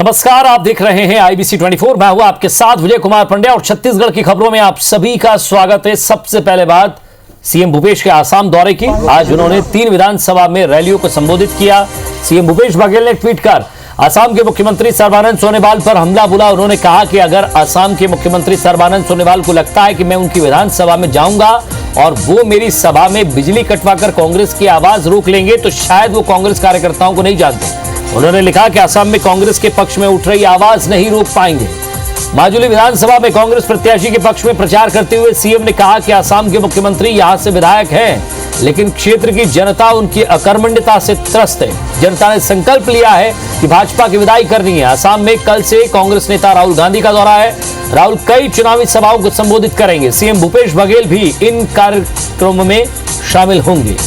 नमस्कार, आप देख रहे हैं IBC 24। मैं हूं आपके साथ विजय कुमार पंड्या और छत्तीसगढ़ की खबरों में आप सभी का स्वागत है। सबसे पहले बात सीएम भूपेश के आसाम दौरे की। आज उन्होंने 3 विधानसभा में रैलियों को संबोधित किया। सीएम भूपेश बघेल ने ट्वीट कर असम के मुख्यमंत्री सर्बानंद सोनोवाल पर हमला बोला। उन्होंने कहा कि अगर असम के मुख्यमंत्री सर्बानंद सोनोवाल को लगता है कि मैं उनकी विधानसभा में जाऊंगा और वो मेरी सभा में बिजली कटवाकर कांग्रेस की आवाज रोक लेंगे तो शायद वो कांग्रेस कार्यकर्ताओं को नहीं जानते। उन्होंने लिखा कि असम में कांग्रेस के पक्ष में उठ रही आवाज नहीं रोक पाएंगे। माजुली विधानसभा में कांग्रेस प्रत्याशी के पक्ष में प्रचार करते हुए सीएम ने कहा कि असम के मुख्यमंत्री यहां से विधायक हैं, लेकिन क्षेत्र की जनता उनकी अकर्मण्यता से त्रस्त है। जनता ने संकल्प लिया है कि भाजपा की विदाई करनी है। असम में कल से कांग्रेस नेता राहुल गांधी का दौरा है। राहुल कई चुनावी सभाओं को संबोधित करेंगे। सीएम भूपेश बघेल भी इन कार्यक्रमों में शामिल होंगे।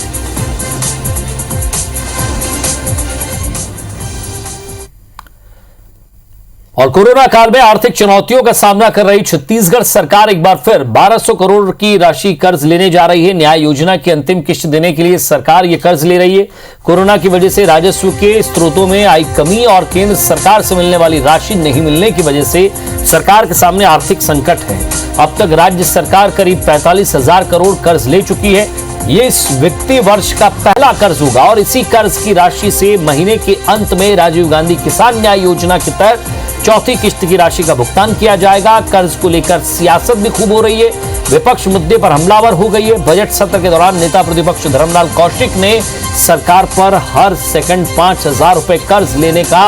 और कोरोना काल में आर्थिक चुनौतियों का सामना कर रही छत्तीसगढ़ सरकार एक बार फिर 1200 करोड़ की राशि कर्ज लेने जा रही है। न्याय योजना की अंतिम किश्त देने के लिए सरकार ये कर्ज ले रही है। कोरोना की वजह से राजस्व के स्रोतों में आई कमी और केंद्र सरकार से मिलने वाली राशि नहीं मिलने की वजह से सरकार के सामने आर्थिक संकट है। अब तक राज्य सरकार करीब 45,000 करोड़ कर्ज ले चुकी है। ये इस वित्तीय वर्ष का पहला कर्ज होगा और इसी कर्ज की राशि से महीने के अंत में राजीव गांधी किसान न्याय योजना के तहत चौथी किश्त की राशि का भुगतान किया जाएगा। कर्ज को लेकर सियासत भी खूब हो रही है। विपक्ष मुद्दे पर हमलावर हो गई है। बजट सत्र के दौरान नेता प्रतिपक्ष धर्मलाल कौशिक ने सरकार पर हर सेकंड 5,000 रुपए कर्ज लेने का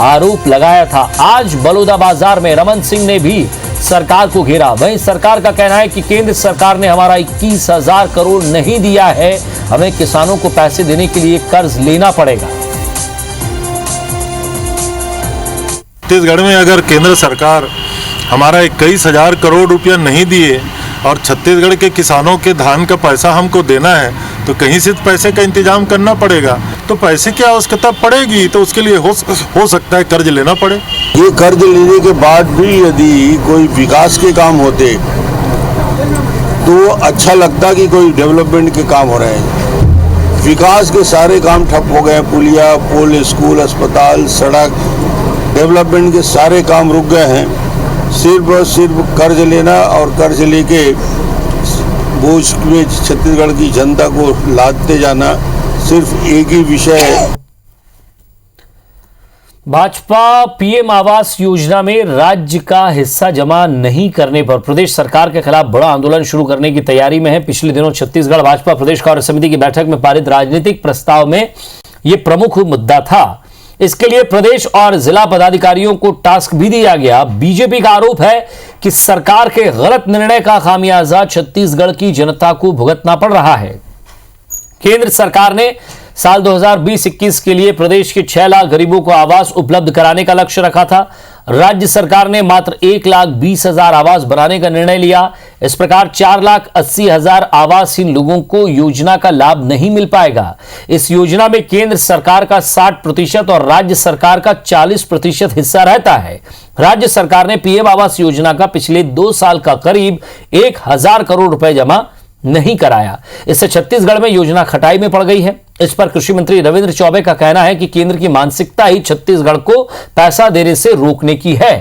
आरोप लगाया था। आज बलौदाबाजार में रमन सिंह ने भी सरकार को घेरा। वहीं सरकार का कहना है कि केंद्र सरकार ने हमारा 21,000 करोड़ नहीं दिया है, हमें किसानों को पैसे देने के लिए कर्ज लेना पड़ेगा। छत्तीसगढ़ में अगर केंद्र सरकार हमारा 21,000 करोड़ रुपया नहीं दिए और छत्तीसगढ़ के किसानों के धान का पैसा हमको देना है तो कहीं से पैसे का इंतजाम करना पड़ेगा। तो पैसे की आवश्यकता पड़ेगी तो उसके लिए हो सकता है कर्ज लेना पड़े। ये कर्ज लेने के बाद भी यदि कोई विकास के काम होते तो अच्छा लगता कि कोई डेवलपमेंट के काम हो रहे हैं। विकास के सारे काम ठप हो गए। पुलिया, पुल, स्कूल, अस्पताल, सड़क, डेवलपमेंट के सारे काम रुक गए हैं। सिर्फ और सिर्फ कर्ज लेना और कर्ज लेके बोझ में छत्तीसगढ़ की जनता को लादते जाना सिर्फ एक ही विषय है। भाजपा पीएम आवास योजना में राज्य का हिस्सा जमा नहीं करने पर प्रदेश सरकार के खिलाफ बड़ा आंदोलन शुरू करने की तैयारी में है। पिछले दिनों छत्तीसगढ़ भाजपा प्रदेश कार्य समिति की बैठक में पारित राजनीतिक प्रस्ताव में यह प्रमुख मुद्दा था। इसके लिए प्रदेश और जिला पदाधिकारियों को टास्क भी दिया गया। बीजेपी का आरोप है कि सरकार के गलत निर्णय का खामियाजा छत्तीसगढ़ की जनता को भुगतना पड़ रहा है। केंद्र सरकार ने साल 2020-21 के लिए प्रदेश के 6 लाख गरीबों को आवास उपलब्ध कराने का लक्ष्य रखा था। राज्य सरकार ने मात्र 1,20,000 आवास बनाने का निर्णय लिया। इस प्रकार 4,80,000 आवासहीन लोगों को योजना का लाभ नहीं मिल पाएगा। इस योजना में केंद्र सरकार का 60% और राज्य सरकार का 40% हिस्सा रहता है। राज्य सरकार ने पीएम आवास योजना का पिछले 2 साल का करीब 1,000 करोड़ रुपए जमा नहीं कराया। इससे छत्तीसगढ़ में योजना खटाई में पड़ गई है। इस पर कृषि मंत्री रविंद्र चौबे का कहना है कि केंद्र की मानसिकता ही छत्तीसगढ़ को पैसा देने से रोकने की है।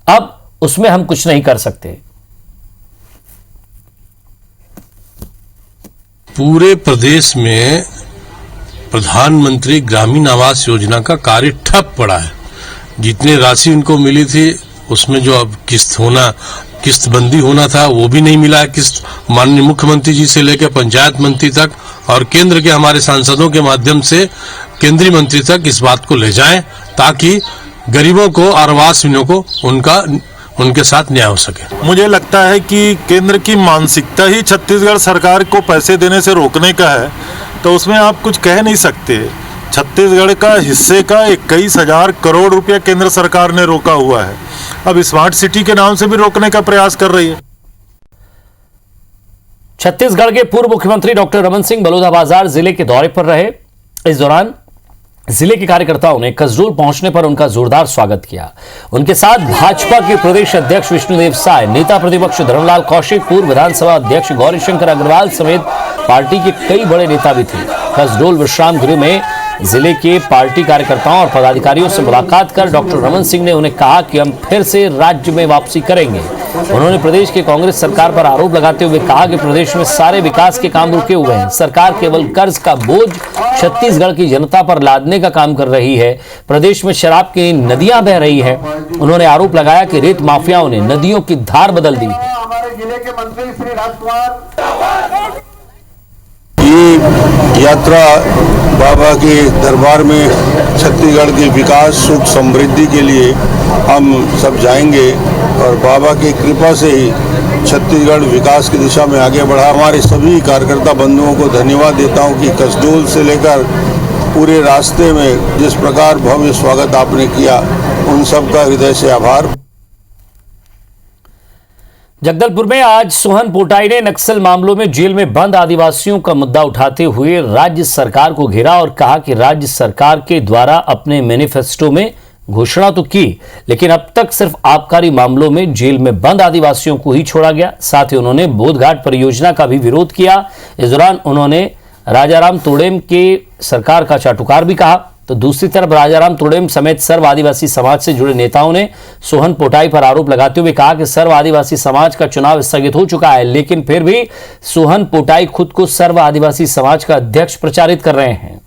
अब उसमें हम कुछ नहीं कर सकते। पूरे प्रदेश में प्रधानमंत्री ग्रामीण आवास योजना का कार्य ठप पड़ा है। जितनी राशि उनको मिली थी उसमें जो अब किस्तबंदी होना था वो भी नहीं मिला है। किस्त माननीय मुख्यमंत्री जी से लेकर पंचायत मंत्री तक और केंद्र के हमारे सांसदों के माध्यम से केंद्रीय मंत्री तक इस बात को ले जाएं ताकि गरीबों को और आवासहीनों को उनके साथ न्याय हो सके। मुझे लगता है कि केंद्र की मानसिकता ही छत्तीसगढ़ सरकार को पैसे देने से रोकने का है, तो उसमें आप कुछ कह नहीं सकते। छत्तीसगढ़ का हिस्से का 21,000 करोड़ रुपया केंद्र सरकार ने रोका हुआ है। अब स्मार्ट सिटी के नाम से भी रोकने का प्रयास कर रही है। छत्तीसगढ़ के पूर्व मुख्यमंत्री डॉक्टर रमन सिंह बलौदाबाजार जिले के दौरे पर रहे। इस दौरान जिले के कार्यकर्ताओं ने कसडोल पहुंचने पर उनका जोरदार स्वागत किया। उनके साथ भाजपा के प्रदेश अध्यक्ष विष्णुदेव साय, नेता प्रतिपक्ष धर्मलाल कौशिक, पूर्व विधानसभा अध्यक्ष गौरीशंकर अग्रवाल समेत पार्टी के कई बड़े नेता भी थे। कसडोल विश्राम गृह में जिले के पार्टी कार्यकर्ताओं और पदाधिकारियों से मुलाकात कर डॉक्टर रमन सिंह ने उन्हें कहा कि हम फिर से राज्य में वापसी करेंगे। उन्होंने प्रदेश की कांग्रेस सरकार पर आरोप लगाते हुए कहा कि प्रदेश में सारे विकास के काम रुके हुए हैं। सरकार केवल कर्ज का बोझ छत्तीसगढ़ की जनता पर लादने का काम कर रही है। प्रदेश में शराब की नदियां बह रही है। उन्होंने आरोप लगाया कि रेत माफियाओं ने नदियों की धार बदल दी है। हमारे जिले के मंत्री श्री राजकुमार, ये यात्रा बाबा के दरबार में छत्तीसगढ़ के विकास सुख समृद्धि के लिए हम सब जाएंगे और बाबा की कृपा से ही छत्तीसगढ़ विकास की दिशा में आगे बढ़ा। हमारे सभी कार्यकर्ता बंधुओं को धन्यवाद देता हूं कि कसडोल से लेकर पूरे रास्ते में जिस प्रकार भव्य स्वागत आपने किया, उन सब का हृदय से आभार। जगदलपुर में आज सोहन पोटाई ने नक्सल मामलों में जेल में बंद आदिवासियों का मुद्दा उठाते हुए राज्य सरकार को घेरा और कहा कि राज्य सरकार के द्वारा अपने मैनिफेस्टो में घोषणा तो की, लेकिन अब तक सिर्फ आबकारी मामलों में जेल में बंद आदिवासियों को ही छोड़ा गया। साथ ही उन्होंने बोधघाट परियोजना का भी विरोध किया। इस दौरान उन्होंने राजाराम तोड़ेम के सरकार का चाटुकार भी कहा। तो दूसरी तरफ राजाराम तोड़ेम समेत सर्व आदिवासी समाज से जुड़े नेताओं ने सोहन पोटाई पर आरोप लगाते हुए कहा कि सर्व आदिवासी समाज का चुनाव स्थगित हो चुका है, लेकिन फिर भी सोहन पोटाई खुद को सर्व आदिवासी समाज का अध्यक्ष प्रचारित कर रहे हैं।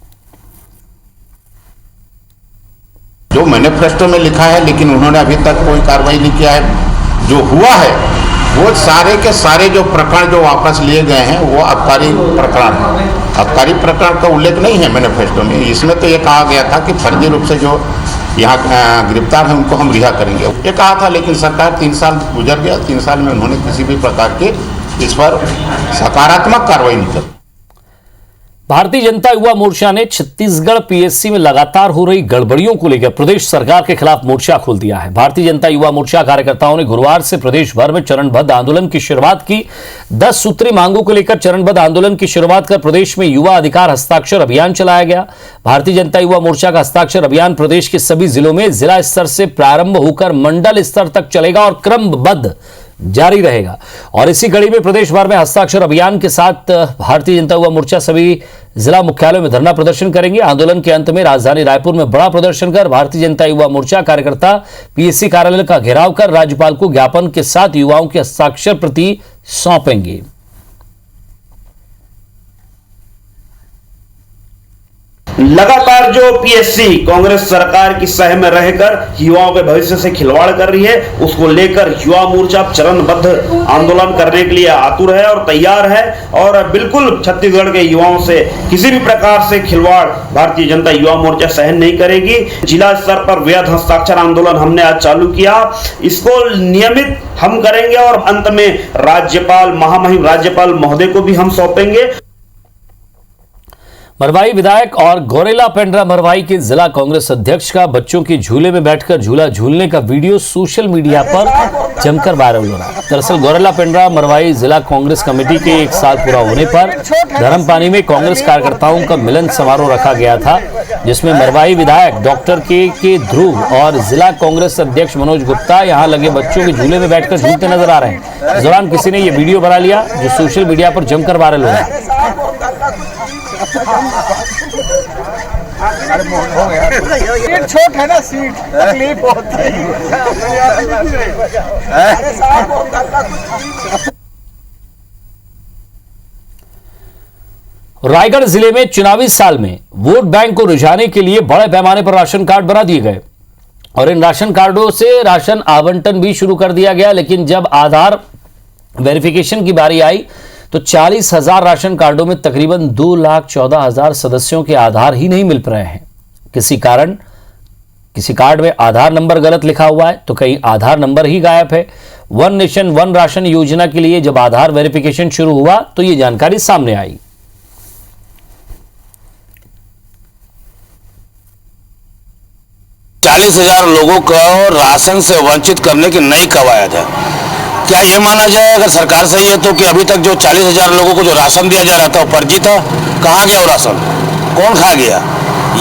जो मैनिफेस्टो में लिखा है, लेकिन उन्होंने अभी तक कोई कार्रवाई नहीं किया है। जो हुआ है वो सारे के सारे जो प्रकरण जो वापस लिए गए हैं वो आबकारी प्रकरण है। आबकारी प्रकरण का उल्लेख नहीं है मैनिफेस्टो में। इसमें तो ये कहा गया था कि फर्जी रूप से जो यहाँ गिरफ्तार है उनको हम रिहा करेंगे, ये कहा था। लेकिन सरकार 3 साल गुजर गया, 3 साल में उन्होंने किसी भी प्रकार के इस पर सकारात्मक कार्रवाई नहीं की। भारतीय जनता युवा मोर्चा ने छत्तीसगढ़ पीएससी में लगातार हो रही गड़बड़ियों को लेकर प्रदेश सरकार के खिलाफ मोर्चा खोल दिया है। भारतीय जनता युवा मोर्चा कार्यकर्ताओं ने गुरुवार से प्रदेश भर में चरणबद्ध आंदोलन की शुरुआत की। 10 सूत्री मांगों को लेकर चरणबद्ध आंदोलन की शुरुआत कर प्रदेश में युवा अधिकार हस्ताक्षर अभियान चलाया गया। भारतीय जनता युवा मोर्चा का हस्ताक्षर अभियान प्रदेश के सभी जिलों में जिला स्तर से प्रारंभ होकर मंडल स्तर तक चलेगा और क्रमबद्ध जारी रहेगा। और इसी कड़ी में प्रदेश भर में हस्ताक्षर अभियान के साथ भारतीय जनता युवा मोर्चा सभी जिला मुख्यालयों में धरना प्रदर्शन करेंगे। आंदोलन के अंत में राजधानी रायपुर में बड़ा प्रदर्शन कर भारतीय जनता युवा मोर्चा कार्यकर्ता पीएससी कार्यालय का घेराव कर राज्यपाल को ज्ञापन के साथ युवाओं के हस्ताक्षर प्रति सौंपेंगे। लगातार जो पीएससी कांग्रेस सरकार की सह में रहकर युवाओं के भविष्य से खिलवाड़ कर रही है, उसको लेकर युवा मोर्चा चरणबद्ध आंदोलन करने के लिए आतुर है और तैयार है। और बिल्कुल छत्तीसगढ़ के युवाओं से किसी भी प्रकार से खिलवाड़ भारतीय जनता युवा मोर्चा सहन नहीं करेगी। जिला स्तर पर वैध हस्ताक्षर आंदोलन हमने आज चालू किया, इसको नियमित हम करेंगे और अंत में राज्यपाल महामहिम राज्यपाल महोदय को भी हम सौंपेंगे। मरवाई विधायक और गौरेला पेंड्रा मरवाई के जिला कांग्रेस अध्यक्ष का बच्चों के झूले में बैठकर झूला झूलने का वीडियो सोशल मीडिया पर जमकर वायरल हो रहा है। दरअसल गौरेला पेंड्रा मरवाई जिला कांग्रेस कमेटी के 1 साल पूरा होने पर धर्मपानी में कांग्रेस कार्यकर्ताओं का मिलन समारोह रखा गया था, जिसमें मरवाई विधायक डॉक्टर के ध्रुव और जिला कांग्रेस अध्यक्ष मनोज गुप्ता यहां लगे बच्चों के झूले में बैठकर झूलते नजर आ रहे हैं। इस दौरान किसी ने यह वीडियो बना लिया जो सोशल मीडिया पर जमकर वायरल हो रहा है। सीट छोट है ना, सीट तकलीफ होती है। रायगढ़ जिले में चुनावी साल में वोट बैंक को रिझाने के लिए बड़े पैमाने पर राशन कार्ड बना दिए गए और इन राशन कार्डों से राशन आवंटन भी शुरू कर दिया गया। लेकिन जब आधार वेरिफिकेशन की बारी आई तो 40,000 राशन कार्डों में तकरीबन 2,14,000 सदस्यों के आधार ही नहीं मिल रहे हैं। किसी कार्ड में आधार नंबर गलत लिखा हुआ है तो कहीं आधार नंबर ही गायब है। वन नेशन वन राशन योजना के लिए जब आधार वेरिफिकेशन शुरू हुआ तो यह जानकारी सामने आई। चालीस 40,000 लोगों को राशन से वंचित करने की नई कवायद है। क्या ये माना जाए अगर सरकार सही है तो कि अभी तक जो 40,000 लोगों को जो राशन दिया जा रहा था वो फर्जी था? कहाँ गया वो राशन? कौन खा गया?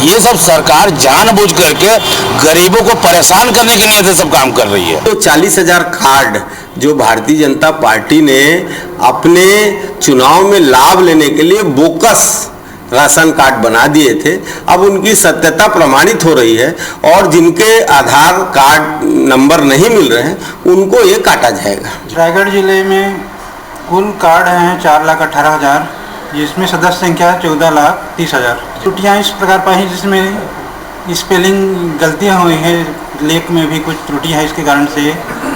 ये सब सरकार जानबूझ करके गरीबों को परेशान करने की नीयत से सब काम कर रही है। तो 40,000 कार्ड जो भारतीय जनता पार्टी ने अपने चुनाव में लाभ लेने के लिए बोकस राशन कार्ड बना दिए थे, अब उनकी सत्यता प्रमाणित हो रही है और जिनके आधार कार्ड नंबर नहीं मिल रहे हैं उनको ये काटा जाएगा। रायगढ़ जिले में कुल कार्ड हैं 4,18,000, जिसमें सदस्य संख्या 14,30,000। त्रुटियाँ इस प्रकार पाई जिसमें स्पेलिंग गलतियाँ हुई हैं, लेख में भी कुछ त्रुटि है, इसके कारण से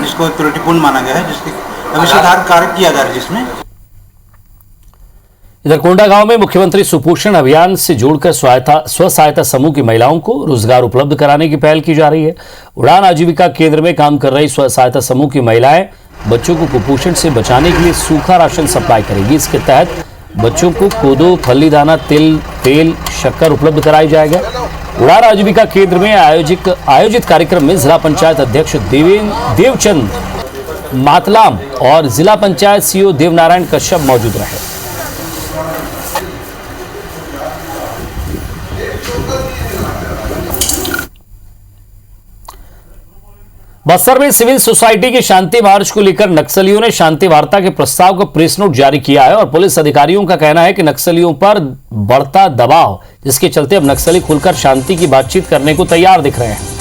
इसको त्रुटिपूर्ण माना गया है, जिसके अभी सुधार कार्य किया जा रहा है। जिसमें इधर कोंडा गांव में मुख्यमंत्री सुपोषण अभियान से जोड़कर स्व सहायता समूह की महिलाओं को रोजगार उपलब्ध कराने की पहल की जा रही है। उड़ान आजीविका केंद्र में काम कर रही स्व सहायता समूह की महिलाएं बच्चों को कुपोषण से बचाने के लिए सूखा राशन सप्लाई करेगी। इसके तहत बच्चों को कोदो, फली दाना, तिल, तेल, शक्कर उपलब्ध कराई जाएगा। उड़ान आजीविका केंद्र में आयोजित कार्यक्रम में जिला पंचायत अध्यक्ष देवचंद मातलाम और जिला पंचायत सीईओ देवनारायण कश्यप मौजूद रहे। बस्तर में सिविल सोसाइटी की शांति मार्च को लेकर नक्सलियों ने शांति वार्ता के प्रस्ताव का प्रेस नोट जारी किया है और पुलिस अधिकारियों का कहना है कि नक्सलियों पर बढ़ता दबाव, जिसके चलते अब नक्सली खुलकर शांति की बातचीत करने को तैयार दिख रहे हैं।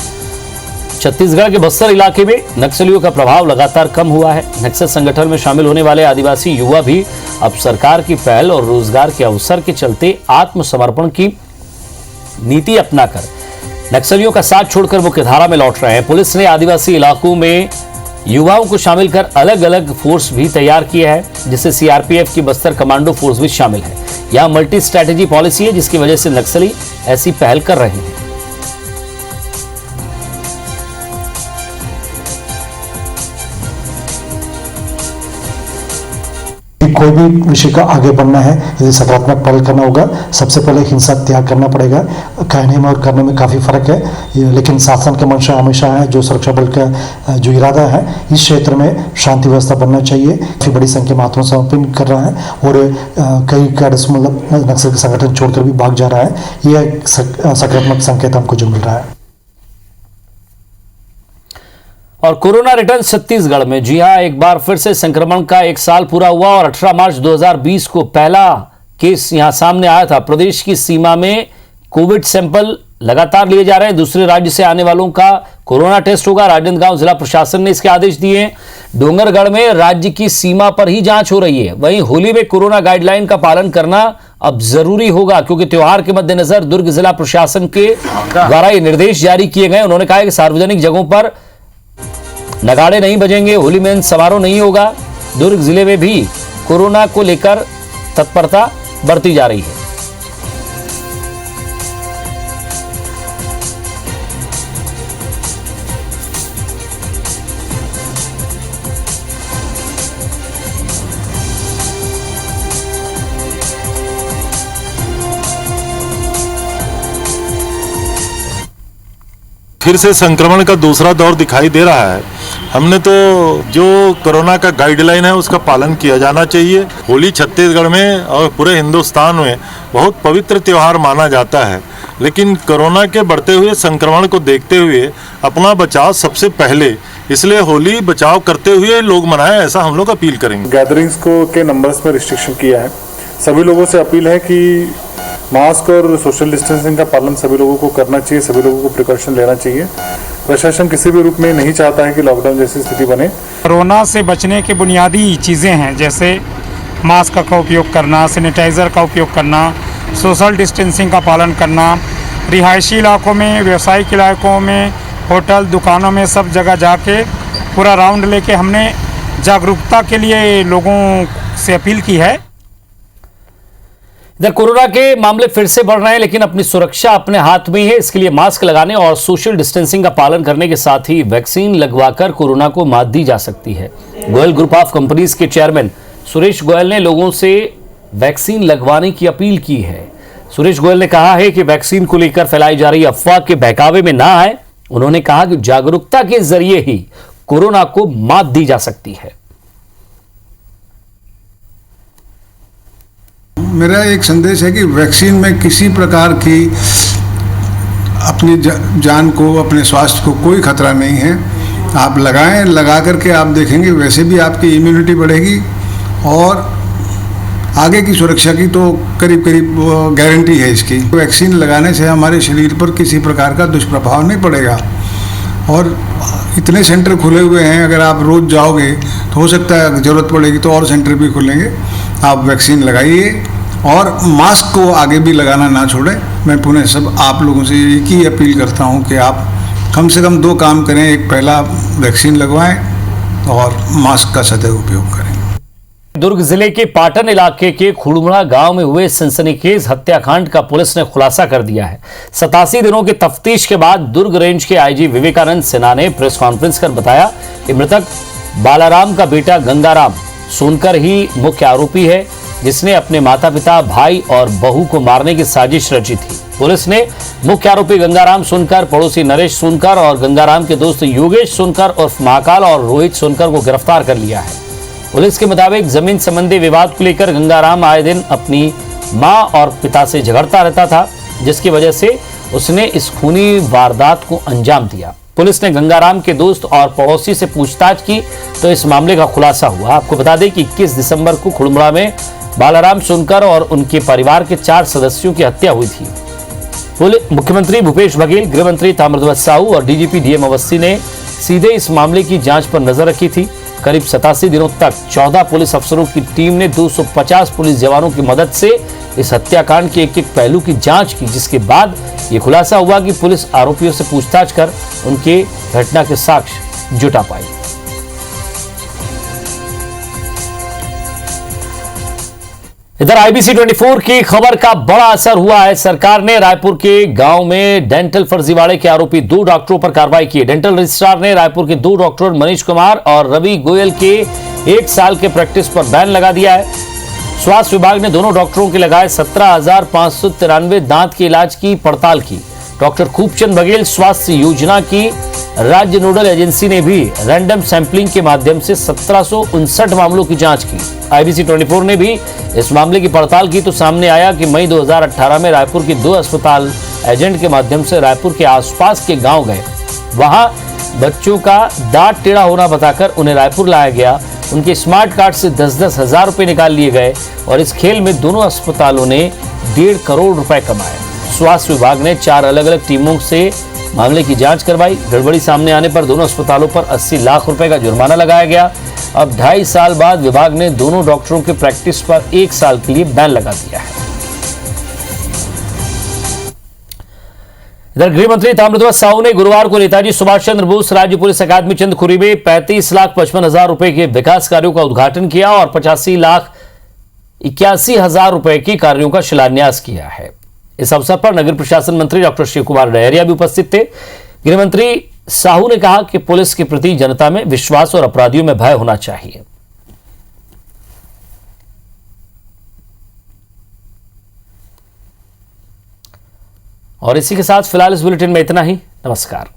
छत्तीसगढ़ के बस्तर इलाके में नक्सलियों का प्रभाव लगातार कम हुआ है। नक्सल संगठन में शामिल होने वाले आदिवासी युवा भी अब सरकार की पहल और रोजगार के अवसर के चलते आत्मसमर्पण की नीति अपनाकर नक्सलियों का साथ छोड़कर मुख्य धारा में लौट रहे हैं। पुलिस ने आदिवासी इलाकों में युवाओं को शामिल कर अलग अलग फोर्स भी तैयार किया है, जिससे सीआरपीएफ की बस्तर कमांडो फोर्स भी शामिल है। यहां मल्टी स्ट्रैटेजी पॉलिसी है, जिसकी वजह से नक्सली ऐसी पहल कर रहे हैं। कोई भी विषय का आगे बढ़ना है, यदि सकारात्मक पहल करना होगा, सबसे पहले हिंसा त्याग करना पड़ेगा। कहने में और करने में काफ़ी फर्क है, लेकिन शासन का मंशा हमेशा है, जो सुरक्षा बल का जो इरादा है, इस क्षेत्र में शांति व्यवस्था बनना चाहिए। काफ़ी बड़ी संख्या में आत्मसमर्पण कर रहा है और कई कैडर्स मतलब नक्सल के संगठन छोड़कर भी भाग जा रहा है। यह सकारात्मक संकेत हमको जो मिल रहा है। और कोरोना रिटर्न छत्तीसगढ़ में, जी हां, एक बार फिर से संक्रमण का एक साल पूरा हुआ और 18 मार्च 2020 को पहला केस यहां सामने आया था। प्रदेश की सीमा में कोविड सैंपल लगातार लिए जा रहे हैं। दूसरे राज्य से आने वालों का कोरोना टेस्ट होगा। राजनांदगांव जिला प्रशासन ने इसके आदेश दिए हैं। डोंगरगढ़ में राज्य की सीमा पर ही जांच हो रही है। वहीं होली में कोरोना गाइडलाइन का पालन करना अब जरूरी होगा, क्योंकि त्योहार के मद्देनजर दुर्ग जिला प्रशासन के द्वारा ये निर्देश जारी किए गए। उन्होंने कहा कि सार्वजनिक जगहों पर नगाड़े नहीं बजेंगे, होली में समारोह नहीं होगा। दुर्ग जिले में भी कोरोना को लेकर तत्परता बरती जा रही है। फिर से संक्रमण का दूसरा दौर दिखाई दे रहा है। हमने तो जो कोरोना का गाइडलाइन है उसका पालन किया जाना चाहिए। होली छत्तीसगढ़ में और पूरे हिंदुस्तान में बहुत पवित्र त्यौहार माना जाता है, लेकिन कोरोना के बढ़ते हुए संक्रमण को देखते हुए अपना बचाव सबसे पहले, इसलिए होली बचाव करते हुए लोग मनाएं, ऐसा हम लोग अपील करेंगे। गैदरिंग्स को के नंबर्स में रिस्ट्रिक्शन किया है। सभी लोगों से अपील है कि मास्क और सोशल डिस्टेंसिंग का पालन सभी लोगों को करना चाहिए, सभी लोगों को प्रिकॉशन लेना चाहिए। प्रशासन किसी भी रूप में नहीं चाहता है कि लॉकडाउन जैसी स्थिति बने। कोरोना से बचने की बुनियादी चीज़ें हैं, जैसे मास्क का उपयोग करना, सैनिटाइज़र का उपयोग करना, सोशल डिस्टेंसिंग का पालन करना, रिहायशी इलाकों में, व्यावसायिक इलाकों में, होटल, दुकानों में, सब जगह जाके पूरा राउंड लेके हमने जागरूकता के लिए लोगों से अपील की है। इधर कोरोना के मामले फिर से बढ़ रहे हैं, लेकिन अपनी सुरक्षा अपने हाथ में ही है। इसके लिए मास्क लगाने और सोशल डिस्टेंसिंग का पालन करने के साथ ही वैक्सीन लगवाकर कोरोना को मात दी जा सकती है। गोयल ग्रुप ऑफ कंपनीज के चेयरमैन सुरेश गोयल ने लोगों से वैक्सीन लगवाने की अपील की है। सुरेश गोयल ने कहा है कि वैक्सीन को लेकर फैलाई जा रही अफवाह के बहकावे में ना आए। उन्होंने कहा कि जागरूकता के जरिए ही कोरोना को मात दी जा सकती है। मेरा एक संदेश है कि वैक्सीन में किसी प्रकार की अपनी जान को, अपने स्वास्थ्य को कोई खतरा नहीं है। आप लगाएं, लगा करके आप देखेंगे वैसे भी आपकी इम्यूनिटी बढ़ेगी और आगे की सुरक्षा की तो करीब करीब गारंटी है इसकी। वैक्सीन लगाने से हमारे शरीर पर किसी प्रकार का दुष्प्रभाव नहीं पड़ेगा और इतने सेंटर खुले हुए हैं, अगर आप रोज़ जाओगे तो हो सकता है ज़रूरत पड़ेगी तो और सेंटर भी खुलेंगे। आप वैक्सीन लगाइए और मास्क को आगे भी लगाना ना छोड़ें। मैं पुनः सब आप लोगों से एक ही अपील करता हूं कि आप कम से कम 2 काम करें। एक, पहला वैक्सीन लगवाएं और मास्क का सदैव उपयोग करें। दुर्ग जिले के पाटन इलाके के खुड़मुड़ा गांव में हुए सनसनीखेज हत्याकांड का पुलिस ने खुलासा कर दिया है। 87 दिनों की तफ्तीश के बाद दुर्ग रेंज के आईजी विवेकानंद सिन्हा ने प्रेस कॉन्फ्रेंस कर बताया कि मृतक बालाराम का बेटा गंगाराम सोनकर ही मुख्य आरोपी है, जिसने अपने माता पिता, भाई और बहू को मारने की साजिश रची थी। पुलिस ने मुख्य आरोपी गंगाराम सोनकर, पड़ोसी नरेश सोनकर और गंगाराम के दोस्त योगेश सोनकर उर्फ महाकाल और रोहित सोनकर को गिरफ्तार कर लिया है। पुलिस के मुताबिक जमीन संबंधी विवाद को लेकर गंगाराम आए दिन अपनी मां और पिता से झगड़ता रहता था, जिसकी वजह से उसने इस खूनी वारदात को अंजाम दिया। पुलिस ने गंगाराम के दोस्त और पड़ोसी से पूछताछ की तो इस मामले का खुलासा हुआ। आपको बता दें कि 21 दिसंबर को खुड़मुड़ा में बालाराम सोनकर और उनके परिवार के 4 सदस्यों की हत्या हुई थी। मुख्यमंत्री भूपेश बघेल, गृह मंत्री ताम्रध्वज साहू और डीजीपी डीएम अवस्थी ने सीधे इस मामले की जांच पर नजर रखी थी। करीब 87 दिनों तक 14 पुलिस अफसरों की टीम ने 250 पुलिस जवानों की मदद से इस हत्याकांड के एक पहलू की जांच की, जिसके बाद ये खुलासा हुआ कि पुलिस आरोपियों से पूछताछ कर उनके घटना के साक्ष्य जुटा पाई। इधर आईबीसी 24 की खबर का बड़ा असर हुआ है। सरकार ने रायपुर के गांव में डेंटल फर्जीवाड़े के आरोपी 2 डॉक्टरों पर कार्रवाई की है। डेंटल रजिस्ट्रार ने रायपुर के 2 डॉक्टर मनीष कुमार और रवि गोयल के 1 साल के प्रैक्टिस पर बैन लगा दिया है। स्वास्थ्य विभाग ने दोनों डॉक्टरों के लगाए 17,593 दांत के इलाज की पड़ताल की। डॉक्टर खूबचंद बघेल स्वास्थ्य योजना की राज्य नोडल एजेंसी ने भी रैंडम सैंपलिंग के माध्यम से 1759 मामलों की जांच की। आईबीसी 24 ने भी इस मामले की पड़ताल की तो सामने आया कि मई 2018 में रायपुर के 2 अस्पताल एजेंट के माध्यम से रायपुर के आसपास के गांव गए। वहां बच्चों का दांत टेढ़ा होना बताकर उन्हें रायपुर लाया गया। उनके स्मार्ट कार्ड से 10-10 हजार रुपए निकाल लिए गए और इस खेल में दोनों अस्पतालों ने 1.5 करोड़ रुपए कमाए। स्वास्थ्य विभाग ने 4 अलग अलग टीमों से मामले की जांच करवाई। गड़बड़ी सामने आने पर दोनों अस्पतालों पर 80 लाख रुपए का जुर्माना लगाया गया। अब 2.5 साल बाद विभाग ने दोनों डॉक्टरों के प्रैक्टिस पर 1 साल के लिए बैन लगा दिया है। इधर गृह मंत्री ताम्रध्वज साहू ने गुरुवार को नेताजी सुभाष चंद्र बोस राज्य पुलिस अकादमी चंदखुरी में 35,55,000 रुपए के विकास कार्यों का उद्घाटन किया और 85,81,000 रुपए के कार्यों का शिलान्यास किया है। इस अवसर पर नगर प्रशासन मंत्री डॉक्टर शिव कुमार डहरिया भी उपस्थित थे। गृह मंत्री साहू ने कहा कि पुलिस के प्रति जनता में विश्वास और अपराधियों में भय होना चाहिए। और इसी के साथ फिलहाल इस बुलेटिन में इतना ही। नमस्कार।